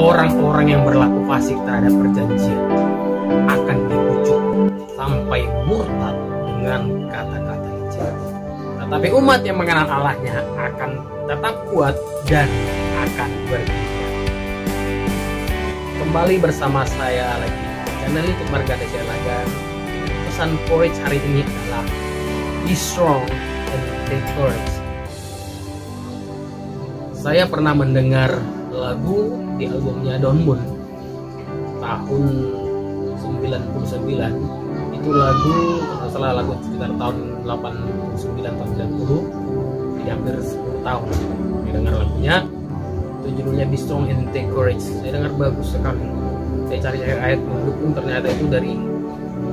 orang-orang yang berlaku fasik terhadap perjanjian akan dibujuk sampai murtad dengan kata-kata licik. Tetapi umat yang mengenal Allahnya akan tetap kuat dan akan berjaya. Kembali bersama saya lagi di channel YouTube Marga Desa Lagan. Pesan courage hari ini adalah be strong and take courage. Saya pernah mendengar lagu di albumnya Don Moon tahun 99. Itu lagu, kalau salah lagu sekitar tahun 89 tahun 90. Jadi hampir 10 tahun saya dengar lagunya. Itu judulnya Be Strong and Take Courage. Saya dengar bagus sekali. Saya cari ayat mendukung, ternyata itu dari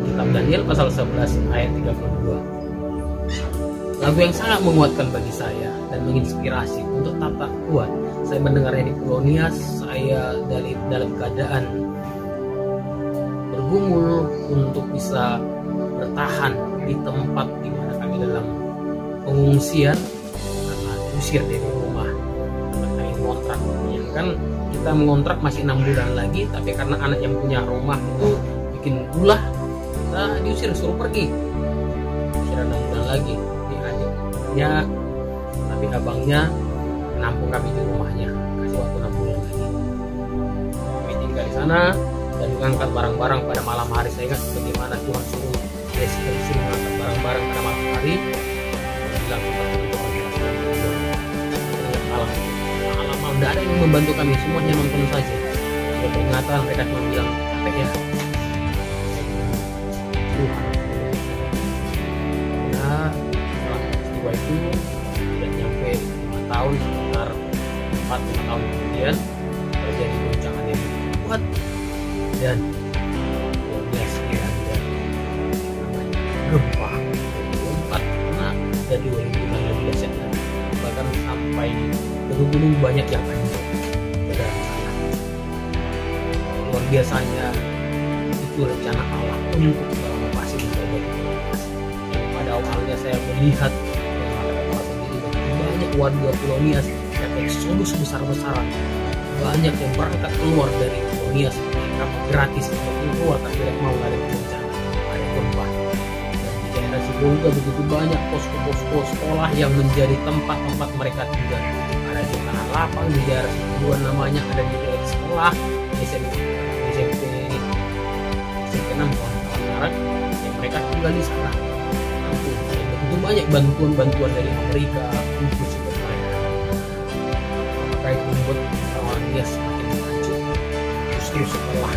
kitab Daniel pasal 11 ayat 32. Lagu yang sangat menguatkan bagi saya dan menginspirasi untuk tetap kuat. Saya mendengarnya di Pulau Nias. Saya dalam keadaan bergumul untuk bisa bertahan di tempat di mana kami dalam pengungsian karena diusir dari rumah tempat kami ngontrak. Ya, kan kita mengontrak masih 6 bulan lagi, tapi karena anak yang punya rumah itu bikin ulah, kita diusir, suruh pergi. Kira 6 bulan lagi. Ya, tapi abangnya menampung kami di rumahnya, kasih waktu 6 bulan lagi. Kami tinggal di sana dan mengangkat barang-barang pada malam hari. Saya ingat bagaimana Tuhan suruh Jessica disuruh mengangkat barang-barang pada malam hari. Bilang kepada malam tidak ada yang membantu kami, semuanya nonton saja. Sudah peringatan, mereka cuma bilang capek ya. Tuhan. Itu tidak nyampe 5 tahun, sekitar 4-5 tahun kemudian terjadi goncangan yang kuat dan biasa dan gempa 2004 karena dari 2015 ya, bahkan sampai gunung-gunung banyak yang hancur pada sana. Luar biasanya itu rencana Allah untuk mengatasi yang pada awalnya saya melihat banyak warga Pulau Nias yang eksodus besar-besaran, banyak yang berangkat keluar dari Pulau Nias kapal gratis untuk keluar, tapi tidak mau ada bencana, ada gempa. Dan di daerah Sibolga begitu banyak posko-posko sekolah yang menjadi tempat-tempat mereka tinggal. Ada di tanah lapang di daerah Sibolga namanya, ada di daerah sekolah SMP 6 kawan-kawan yang mereka tinggal di sana. Begitu banyak bantuan-bantuan dari Amerika untuk support mereka. Maka itu membuat orang Nias semakin maju. Justru setelah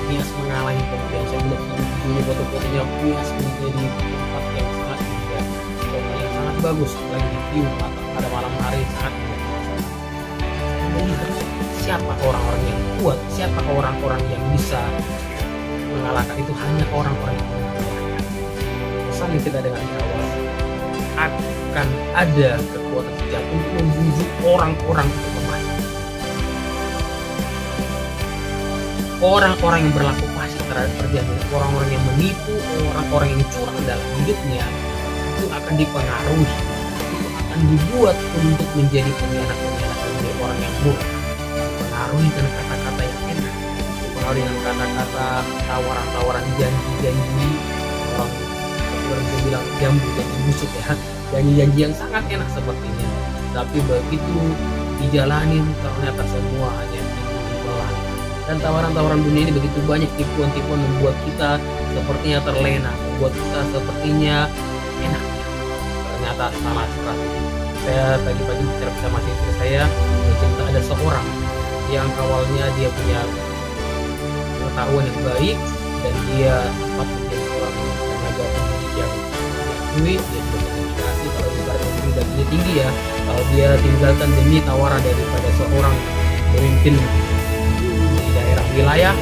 Nias mengalami, kemudian saya melihat dulu foto-fotonya Nias menjadi tempat yang sangat indah, kota yang sangat bagus, lagi di view pada malam hari sangat indah. Melihat siapa orang-orang yang kuat, siapa orang-orang yang bisa mengalahkan itu, hanya orang-orang yang pesan yang kita dengar di awal, akan ada kekuatan sejahat untuk membujuk orang-orang untuk lemah. Orang-orang yang berlaku fasik terhadap perjanjian, orang-orang yang menipu, orang-orang yang curang dalam hidupnya, itu akan dipengaruhi, itu akan dibuat untuk menjadi pengkhianat-pengkhianat, menjadi orang yang murka, dipengaruhi dengan kata-kata yang enak, dipengaruhi dengan kata-kata tawaran-tawaran, janji-janji. Orang bisa bilang janji busuk ya, janji-janji yang sangat enak sepertinya, tapi begitu dijalanin ternyata semua hanya tipu di bawah. Dan tawaran-tawaran dunia ini begitu banyak, tipuan-tipuan membuat kita sepertinya terlena, membuat kita sepertinya enak, ternyata salah strategi. Saya pagi-pagi bicara bersama istri saya, cerita ada seorang yang awalnya dia punya pengetahuan yang baik dan dia sempat menjadi seorang tenaga pendidik yang diakui, dia juga berkomunikasi. Kalau ibaratnya gajinya tinggi ya, kalau dia tinggalkan demi tawaran daripada seorang pemimpin di daerah wilayah,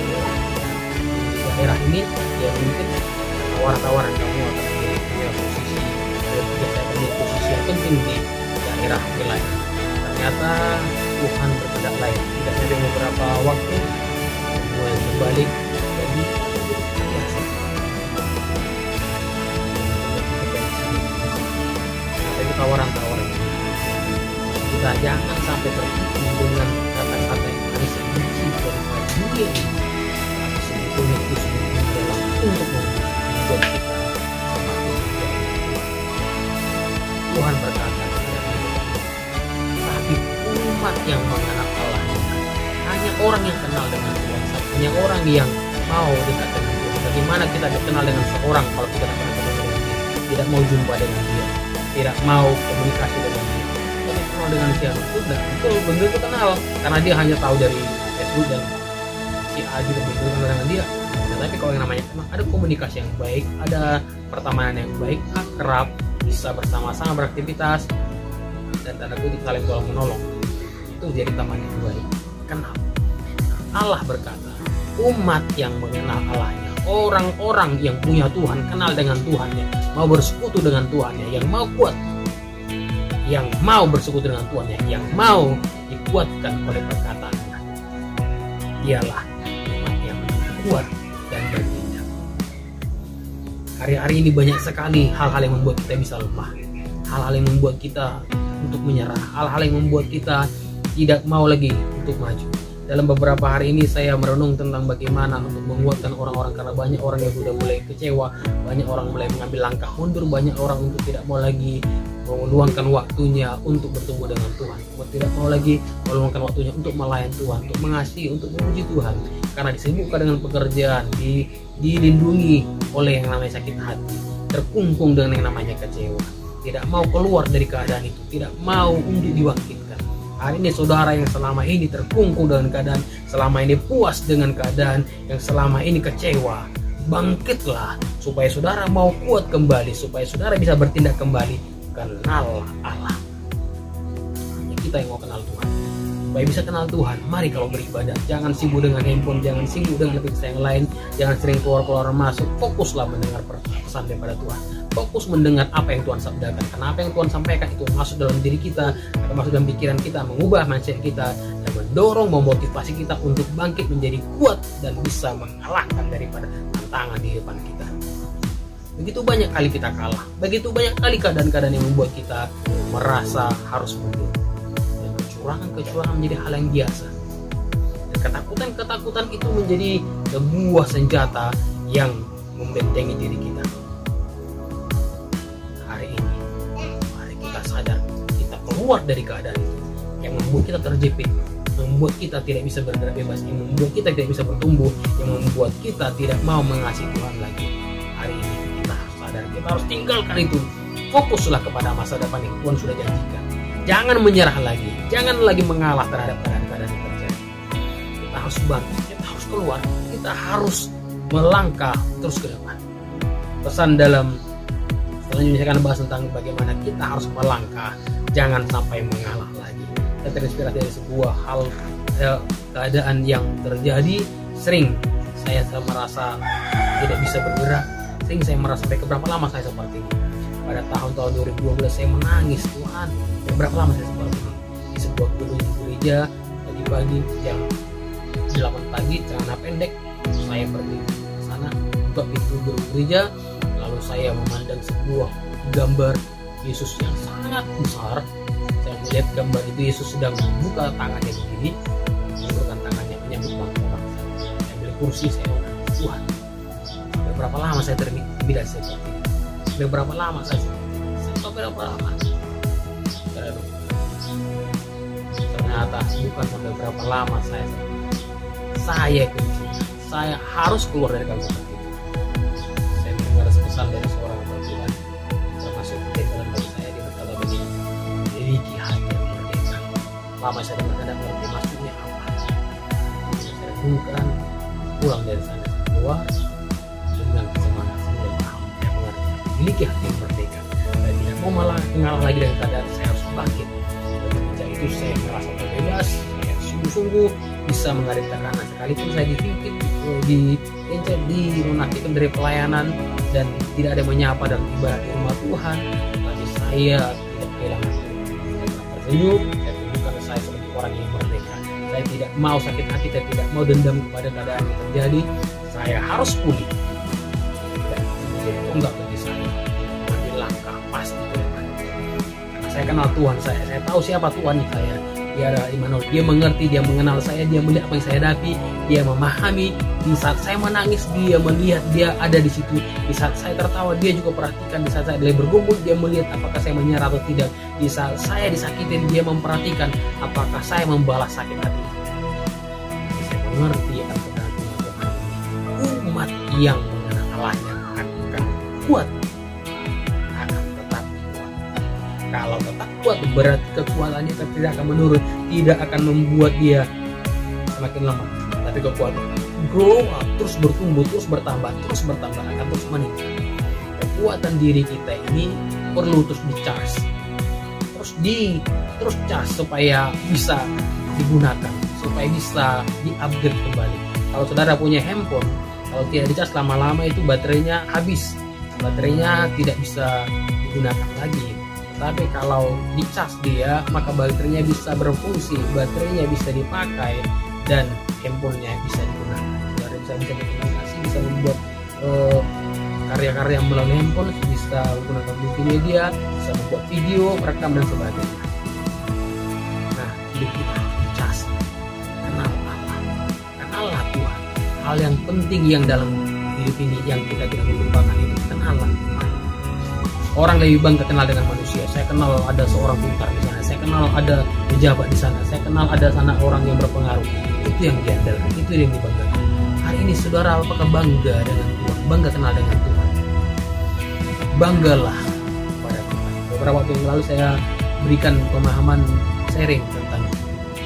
di daerah ini dia mungkin tawaran kamu akan menjadi punya posisi, posisi yang penting di daerah wilayah. Ternyata Tuhan berkehendak lain. Tidak ada beberapa waktu semua yang berbalik jadi biasa. Ada tawaran-tawaran. Kita jangan sampai tertipu dengan kata-kata yang manis orang yang kenal dengan Tuhan, satu-satunya orang yang mau dekat dengan Tuhan. Bagaimana kita kenal dengan seorang kalau kita tidak pernah kenal dengan dia, tidak mau jumpa dengan dia, tidak mau komunikasi dengan dia? Kita kenal dengan siapa? Sudah, itu belum tentu kenal, karena dia hanya tahu dari Facebook dan si A juga belum tentu kenal dengan dia. Tapi kalau yang namanya kenal, ada komunikasi yang baik, ada pertemanan yang baik, akrab, bisa bersama-sama beraktivitas, dan tanda kutip saling tolong menolong, itu jadi teman yang baik. Kenapa? Allah berkata, umat yang mengenal Allahnya, orang-orang yang punya Tuhan, kenal dengan Tuhannya, mau bersekutu dengan Tuhannya, yang mau kuat, yang mau bersekutu dengan Tuhannya, yang mau dikuatkan oleh perkataannya, dialah umat yang kuat dan bertindak. Hari-hari ini banyak sekali hal-hal yang membuat kita bisa lemah, hal-hal yang membuat kita untuk menyerah, hal-hal yang membuat kita tidak mau lagi untuk maju. Dalam beberapa hari ini saya merenung tentang bagaimana untuk menguatkan orang-orang, karena banyak orang yang sudah mulai kecewa, banyak orang mulai mengambil langkah mundur, banyak orang untuk tidak mau lagi meluangkan waktunya untuk bertemu dengan Tuhan, tidak mau lagi meluangkan waktunya untuk melayan Tuhan, untuk mengasihi, untuk memuji Tuhan, karena disibukkan dengan pekerjaan, dilindungi oleh yang namanya sakit hati, terkungkung dengan yang namanya kecewa, tidak mau keluar dari keadaan itu, tidak mau untuk dibangkitkan. Hari ini saudara yang selama ini terkungkung dengan keadaan, selama ini puas dengan keadaan, yang selama ini kecewa, bangkitlah supaya saudara mau kuat kembali, supaya saudara bisa bertindak kembali. Kenal Allah. Hanya kita yang mau kenal Tuhan. Supaya bisa kenal Tuhan, mari kalau beribadah, jangan sibuk dengan handphone, jangan sibuk dengan aktivitas yang lain, jangan sering keluar-keluar masuk. Fokuslah mendengar pesan daripada Tuhan, fokus mendengar apa yang Tuhan sabdakan, karena apa yang Tuhan sampaikan itu masuk dalam diri kita, atau masuk dalam pikiran kita, mengubah mindset kita, dan mendorong, memotivasi kita untuk bangkit menjadi kuat dan bisa mengalahkan daripada tantangan di depan kita. Begitu banyak kali kita kalah, begitu banyak kali keadaan-keadaan yang membuat kita merasa harus mundur, dan kecurangan menjadi hal yang biasa, dan ketakutan itu menjadi sebuah senjata yang membentengi diri kita. Hari ini mari kita sadar, kita keluar dari keadaan itu yang membuat kita terjepit, membuat kita tidak bisa bergerak bebas, yang membuat kita tidak bisa bertumbuh, yang membuat kita tidak mau mengasihi Tuhan lagi. Hari ini kita harus tinggalkan itu. Fokuslah kepada masa depan yang Tuhan sudah janjikan. Jangan menyerah lagi, jangan lagi mengalah terhadap keadaan-keadaan yang terjadi. Kita harus bangkit, kita harus keluar, kita harus melangkah terus ke depan. Pesan dalam selanjutnya saya akan bahas tentang bagaimana kita harus melangkah, jangan sampai mengalah lagi. Saya terinspirasi dari sebuah hal keadaan yang terjadi. Sering saya merasa tidak bisa bergerak, sering saya merasa sampai berapa lama saya seperti ini. Pada tahun 2012 saya menangis, Tuhan, berapa lama saya seperti ini. Di sebuah gedung gereja, pagi-pagi jam 8 pagi, celana pendek, saya pergi ke sana, buka pintu gereja, lalu saya memandang sebuah gambar Yesus yang sangat besar. Saya melihat gambar itu, Yesus sedang membuka tangannya begini, membuka tangannya menyambut orang. Saya ambil kursi, saya menangis, Tuhan, berapa lama saya terbidak seperti ini? Berapa lama saya berapa lama? Ternyata bukan sampai berapa lama saya harus keluar dari kamar itu. Saya mendengar pesan dari seorang Tuhan, termasuk pendeta bagi saya, dia berkata begini, miliki hati yang merdeka. Lama saya tidak mengerti maksudnya apa. Saya bukan pulang dari sana, keluar dengan semangat, saya paham, saya mengerti, miliki hati yang merdeka, dan tidak mau malah mengalah lagi dengan keadaan. Saya harus bangkit. Dan sejak itu saya merasa terbebas, saya sungguh-sungguh bisa mengaritkan anak, sekalipun saya dipimpin, dinonaktifkan dari pelayanan dan tidak ada menyapa dalam ibadah di rumah Tuhan, tapi saya tidak kehilangan. Saya tersenyum, saya tunjukkan saya sebagai orang yang merdeka. Saya tidak mau sakit hati, saya tidak mau dendam kepada keadaan yang terjadi. Saya harus pulih. Enggak bagi saya mengambil langkah pasti ke depan, karena saya kenal Tuhan saya tahu siapa Tuhan saya. Dia ada Immanuel, dia mengerti, dia mengenal saya, dia melihat apa yang saya hadapi, dia memahami. Di saat saya menangis, dia melihat, dia ada di situ. Di saat saya tertawa, dia juga perhatikan. Di saat saya bergumul, dia melihat apakah saya menyerah atau tidak. Di saat saya disakitin, dia memperhatikan apakah saya membalas sakit hati. mengerti akan Tuhan, umat yang mengenal Allahnya akan kuat, akan tetap kuat. Kalau tetap kuat berarti kekuatannya tidak akan menurun, tidak akan membuat dia semakin lemah, tapi kekuatan grow up, terus bertumbuh, terus bertambah, akan terus meningkat. Kekuatan diri kita ini perlu terus di-charge, terus charge supaya bisa digunakan, supaya bisa di-upgrade kembali. Kalau saudara punya handphone, kalau tidak di-charge lama-lama itu baterainya habis, baterainya tidak bisa digunakan lagi. Tapi kalau di-charge dia, maka baterainya bisa berfungsi, baterainya bisa dipakai, dan handphonenya bisa digunakan. Saudara bisa berkomunikasi, bisa membuat karya-karya melalui handphone, bisa menggunakan multimedia, bisa membuat video, merekam dan sebagainya. Nah, hidup kita cas, kenal Allah, kenallah Tuhan. Hal yang penting yang dalam hidup ini yang kita tidak lupakan itu kenallah Tuhan. Orang lebih bangga kenal dengan manusia. Saya kenal ada seorang pintar di sana, saya kenal ada pejabat di sana, saya kenal ada sana orang yang berpengaruh. Itu yang diandalkan, itu yang dibanggakan. Hari ini saudara apakah bangga dengan Tuhan, bangga kenal dengan Tuhan? Banggalah pada Tuhan. Beberapa waktu yang lalu saya berikan pemahaman sharing tentang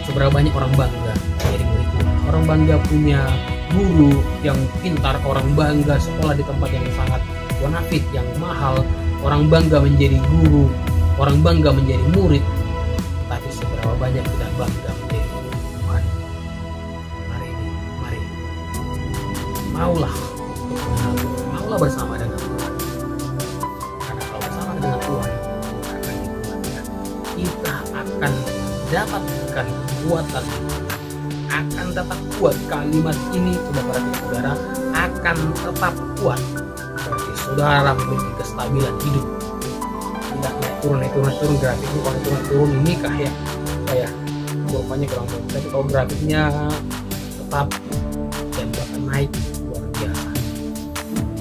seberapa banyak orang bangga menjadi murid Tuhan. Orang bangga punya guru yang pintar, orang bangga sekolah di tempat yang sangat bonafit, yang mahal, orang bangga menjadi guru, orang bangga menjadi murid. Tapi seberapa banyak kita bangga menjadi murid Tuhan? Mari maulah bersama dengan Tuhan. Karena kalau bersama dengan Tuhan akan dikuatkan, kita akan dapatkan kekuatan, akan tetap kuat. Kalimat ini saudara akan tetap kuat. Berarti saudara memiliki kestabilan hidup, tidak naik turun grafik ini. Kalau turun ini kayak kurvanya kurang bagus, tapi kalau grafiknya tetap dan bahkan naik luar biasa.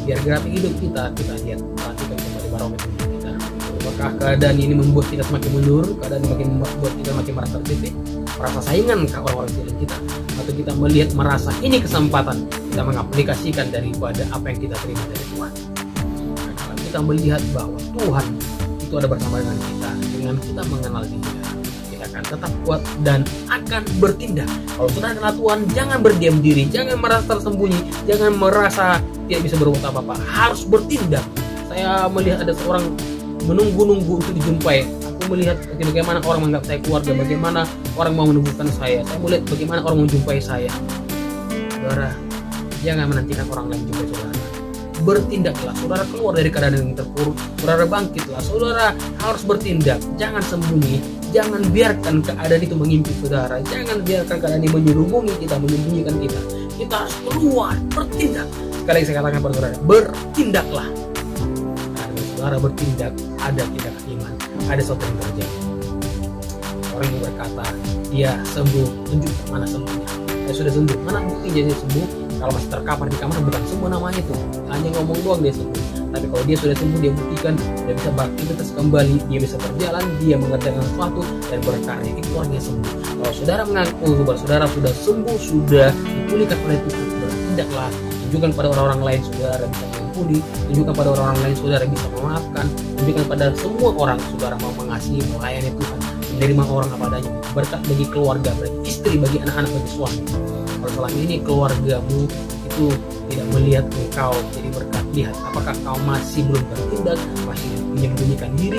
Biar grafik hidup kita lihat, perhatikan kembali barometer kita. Apakah keadaan ini membuat kita semakin mundur, keadaan ini membuat kita makin merasa tertitik, merasa saingan ke orang-orang sekeliling kita, atau kita melihat merasa ini kesempatan kita mengaplikasikan daripada apa yang kita terima dari Tuhan. Nah, kalau kita melihat bahwa Tuhan itu ada bersama dengan kita mengenal Dia, kita akan tetap kuat dan akan bertindak. Kalau sudah kenal Tuhan, jangan berdiam diri, jangan merasa tersembunyi, jangan merasa tidak bisa berbuat apa-apa, harus bertindak. Saya melihat ada seorang menunggu-nunggu untuk dijumpai. Aku melihat bagaimana orang menganggap saya keluarga, bagaimana orang mau menemukan saya melihat bagaimana orang menjumpai saya. Saudara, jangan menantikan orang lain menjumpai saudara. Bertindaklah, saudara keluar dari keadaan yang terpuruk, saudara bangkitlah, saudara harus bertindak, jangan sembunyi, jangan biarkan keadaan itu mengimpi saudara, jangan biarkan keadaan ini menyelubungi kita, menyembunyikan kita. Kita harus keluar, bertindak. Sekali lagi saya katakan pada saudara, bertindaklah. Karena saudara bertindak, ada tindakan iman, ada sesuatu yang terjadi. Orang yang berkata dia sembuh, tunjukkan mana sembuhnya. Saya sudah sembuh, mana bukti dia sembuh? Kalau masih terkapar di kamar bukan sembuh namanya itu, hanya ngomong doang dia sembuh. Tapi kalau dia sudah sembuh, dia buktikan, dia bisa beraktivitas kembali, dia bisa berjalan, dia mengerjakan sesuatu dan berkarya, itu orangnya sembuh. Kalau saudara mengaku bahwa saudara sudah sembuh, sudah dipulihkan oleh Tuhan, bertindaklah, tunjukkan pada orang-orang lain saudara bisa mengampuni, tunjukkan pada orang-orang lain saudara bisa memaafkan, tunjukkan pada semua orang saudara mau mengasihi, melayani Tuhan, menerima orang apa adanya, berkat bagi keluarga, bagi istri, bagi anak-anak, bagi suami. Kalau selama ini keluargamu itu tidak melihat engkau jadi berkat, lihat apakah kau masih belum bertindak, masih menyembunyikan diri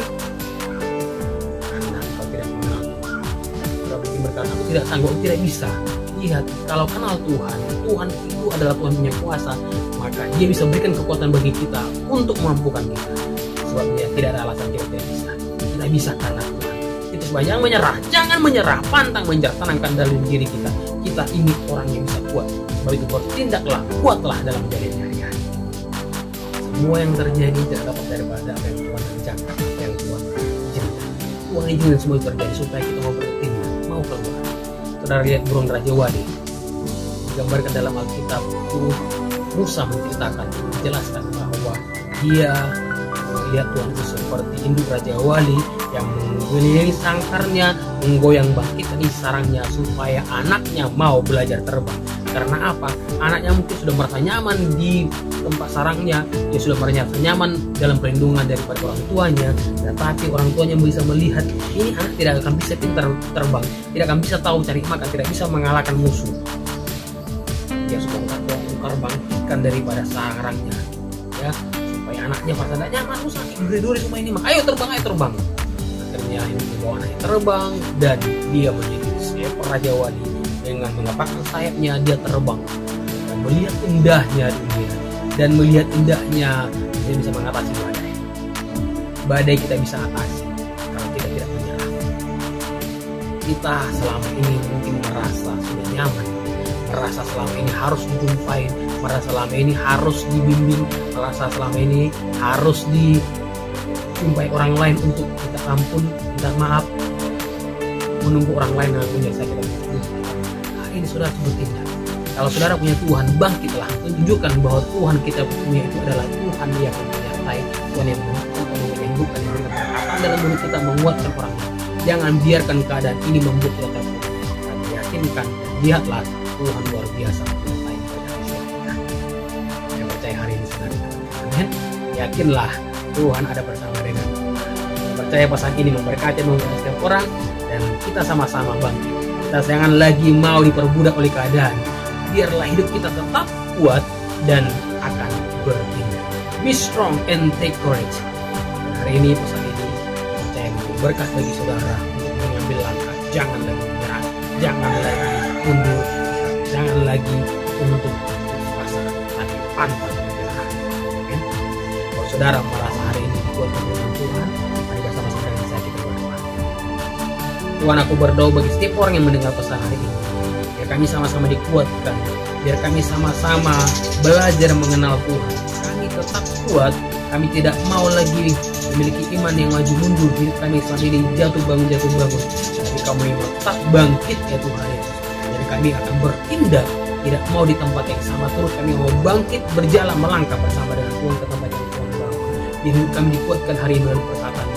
karena kau tidak mengenal Tuhan. Kalau mungkin berkata aku tidak sanggup, tidak bisa. Lihat, kalau kenal Tuhan, Tuhan itu adalah Tuhan punya kuasa, maka Dia bisa berikan kekuatan bagi kita untuk memampukan kita. Sebab Dia tidak ada alasan kita tidak bisa. Kita bisa karena Tuhan. Itu sebab jangan menyerah, pantang menyerah, tanamkan dalam diri kita. Kita ini orang yang bisa kuat. Sebab itu bertindaklah, kuatlah dalam menjalani hari-hari. Semua yang terjadi tidak dapat daripada apa yang Tuhan kerjakan, apa yang Tuhan izinkan. Tuhan izinkan semua itu terjadi supaya kita mau bertindak, mau keluar. Saudara lihat burung Raja Wali, digambarkan dalam Alkitab itu Musa menceritakan, menjelaskan bahwa dia melihat Tuhan itu seperti induk Raja Wali yang mengelilingi sangkarnya, menggoyang bangkitkan sarangnya supaya anaknya mau belajar terbang. Karena apa? Anaknya mungkin sudah merasa nyaman di tempat sarangnya, dia sudah merasa nyaman dalam perlindungan daripada orang tuanya, tetapi orang tuanya bisa melihat ini anak tidak akan bisa pintar terbang, tidak akan bisa tahu cari makan, tidak bisa mengalahkan musuh. Dia sudah bongkar bangkitkan daripada sarangnya, ya, supaya anaknya merasa tidak nyaman, sakit duri semua ini, ayo terbang, ayo terbang. Akhirnya ini membawa anaknya terbang dan dia menjadi seekor raja wali. Dengan mengepakkan sayapnya dia terbang dan melihat indahnya dunia, dan melihat indahnya dia bisa mengatasi badai. Badai kita bisa atasi kalau kita tidak menyerah. Kita selama ini mungkin merasa sudah nyaman, merasa selama ini harus dijumpai, merasa selama ini harus dibimbing, merasa selama ini harus dijumpai orang lain untuk kita ampun, minta maaf, menunggu orang lain yang menyelesaikan kita. Ini saudara bertindak. Kalau saudara punya Tuhan, bangkitlah, tunjukkan bahwa Tuhan kita punya itu adalah Tuhan yang menyertai, Tuhan yang menyembuhkan, yang memberikan berkatan dalam hidup kita, menguatkan orang lain. Jangan biarkan keadaan ini membuat kita takut. Tapi yakinkan dan lihatlah Tuhan luar biasa menyertai pada kita. Saya percaya hari ini saudara. Amin. Yakinlah Tuhan ada bersama dengan kita. Saya percaya pesan ini memberkati setiap orang dan kita sama-sama bangkit. Kita jangan lagi mau diperbudak oleh keadaan. Biarlah hidup kita tetap kuat dan akan bertindak. Be strong and take courage. Dan hari ini pesan ini percaya menjadi berkat bagi saudara untuk mengambil langkah. Jangan lagi menyerah, jangan lagi mundur, jangan lagi untuk pasar, tapi pantang menyerah. Amin. Kalau saudara merasa hari ini dikuatkan dengan Tuhan, mari bersama-sama dengan saya kita berdoa. Tuhan, aku berdoa bagi setiap orang yang mendengar pesan hari ini. Biar kami sama-sama dikuatkan. Biar kami sama-sama belajar mengenal Tuhan. Kami tetap kuat. Kami tidak mau lagi memiliki iman yang maju mundur. Hidup kami selama ini jatuh bangun. Tapi kami tetap bangkit ya Tuhan. Jadi kami akan bertindak. Tidak mau di tempat yang sama terus. Kami mau bangkit, berjalan, melangkah bersama dengan Tuhan ke tempat yang Tuhan bawa. Hidup kami dikuatkan hari ini melalui perkataan.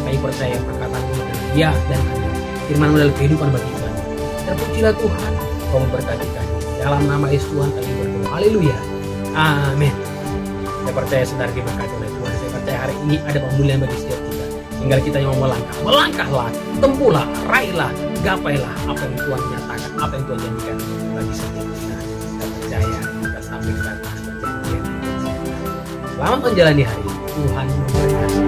Kami percaya perkataan ini adalah ya dan amin. Firman adalah kehidupan bagi kami. Terpujilah Tuhan, kau memberkati kami. Dalam nama Yesus Tuhan kami berdoa. Haleluya. Amin. Saya percaya saudara diberkati oleh Tuhan. Saya percaya hari ini ada pemulihan bagi setiap kita. Tinggal kita yang mau melangkah. Melangkahlah, tempuhlah, raihlah, gapailah apa yang Tuhan nyatakan, apa yang Tuhan janjikan bagi setiap kita. Saya percaya kita sampai ke atas perjanjian. Selamat menjalani hari. Tuhan memberkati.